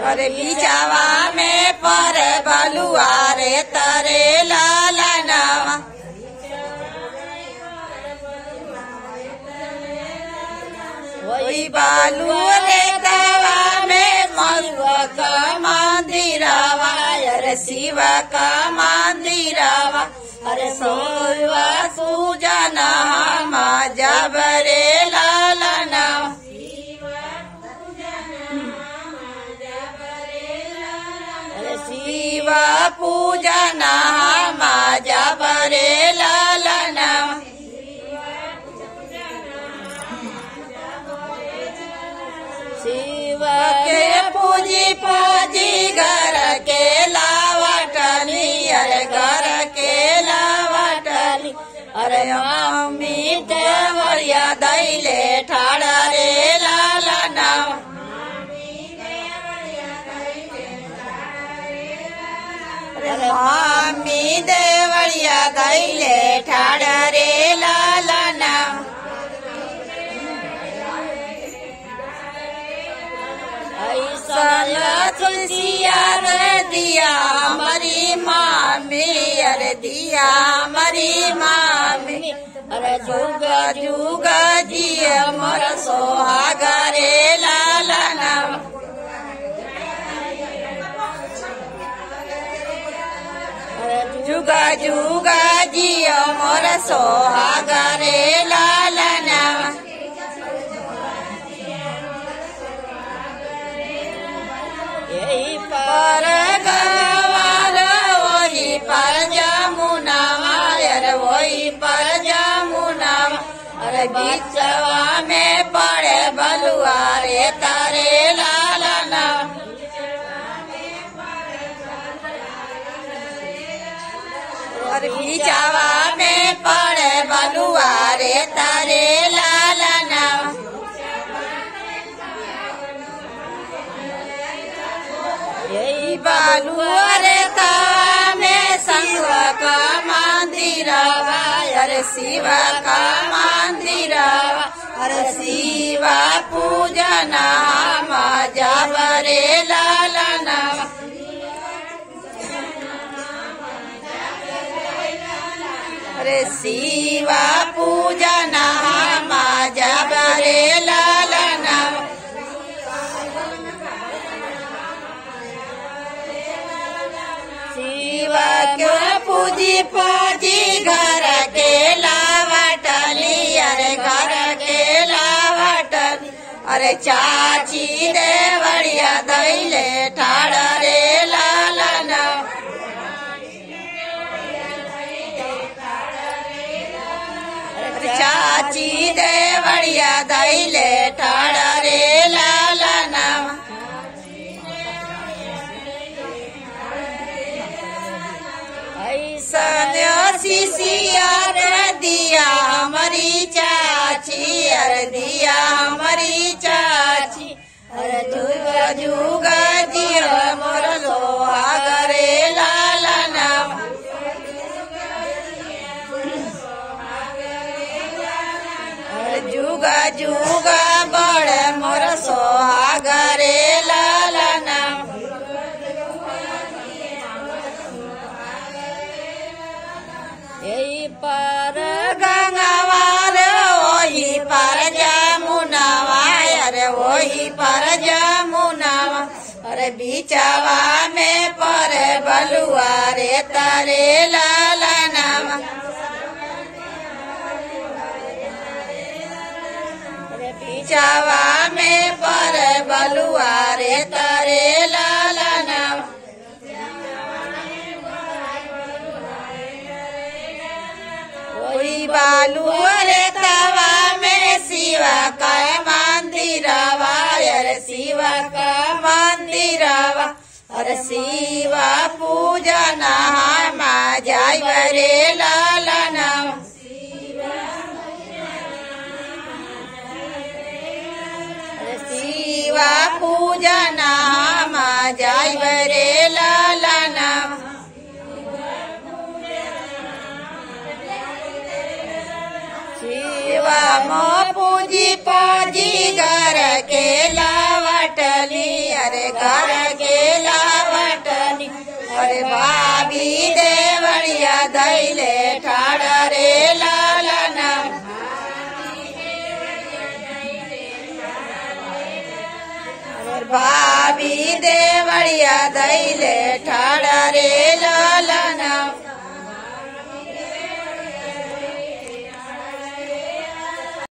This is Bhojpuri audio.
अरे बिचावा में पर बलुआ रे तारे लालनवा वही बालू रे तवा में मरुआ का मंदिरवा अरे शिव का मंदिरवा अरे सोवा पूजना माँ जब रे लालनवा शिव पूजना माँ जब रे लालनवा शिव के पूजी पूजी घर के लावटली अरे घर के लावटली अरे अम्मी देवरिया दैले ठाड़ा रे लालनवा अम्मी देवरिया दैले ठाड़ा रे लालनवा तुलसिया रे दिया हमारी मामी अरे दिया हमारी मामी अरे जुगा जुगा जी मोर सोहागा रे लालनवा जुगा जुगा जी मोर सोहागा रे लालनवा यही पर गवार वही पर जमुनावा अरे वही पर जमुनावा अरे बिचवा में पड़े बलुआ रे तारे लालनवा अरे बिचवा में पड़े बलुआ रे तारे लालनवा यही बालुआ रे तवा में शिव का मंदिरवा अरे शिव का मंदिरवा अरे शिव पूजना माँ जब रे लालनवा अरे शिव पूजना माँ जब रे लालनवा शिव के पूजी पूजी घर के लावटली अरे घर के लावटली अरे चाची देवरिया दैले ठाड़ा रे लालनवा चाची देवरिया दैले ठाड़ा रे लालनवा शिशिया रे दिया हमारी चाची अरे दिया हमारी चाची अरे जुगा जुगा दिया मोर सोहागा रे लालनवा अरे जुगा जुगा बड़े मोर सोहागा रे लालनवा यही पर गंगावार वही पर जमुनावा अरे वही पर जमुनावा अरे बिचवा में पर बलुआ रे तारे लालनवा अरे बिचवा में पर बलुआ रे तारे लालनवा वही बालू रे तवा में शिव का मंदिरवा अरे शिव का मंदिरवा अरे शिव पूजना माँ जाय रे लालनवा अरे शिव पूजना माँ जाय रे लालनवा शिव मो पूजी पूजी घर के लावटली अरे घर भाभी देवड़िया धैले ठाड़ रे लालनम भाभी देवड़िया धैले ठाड़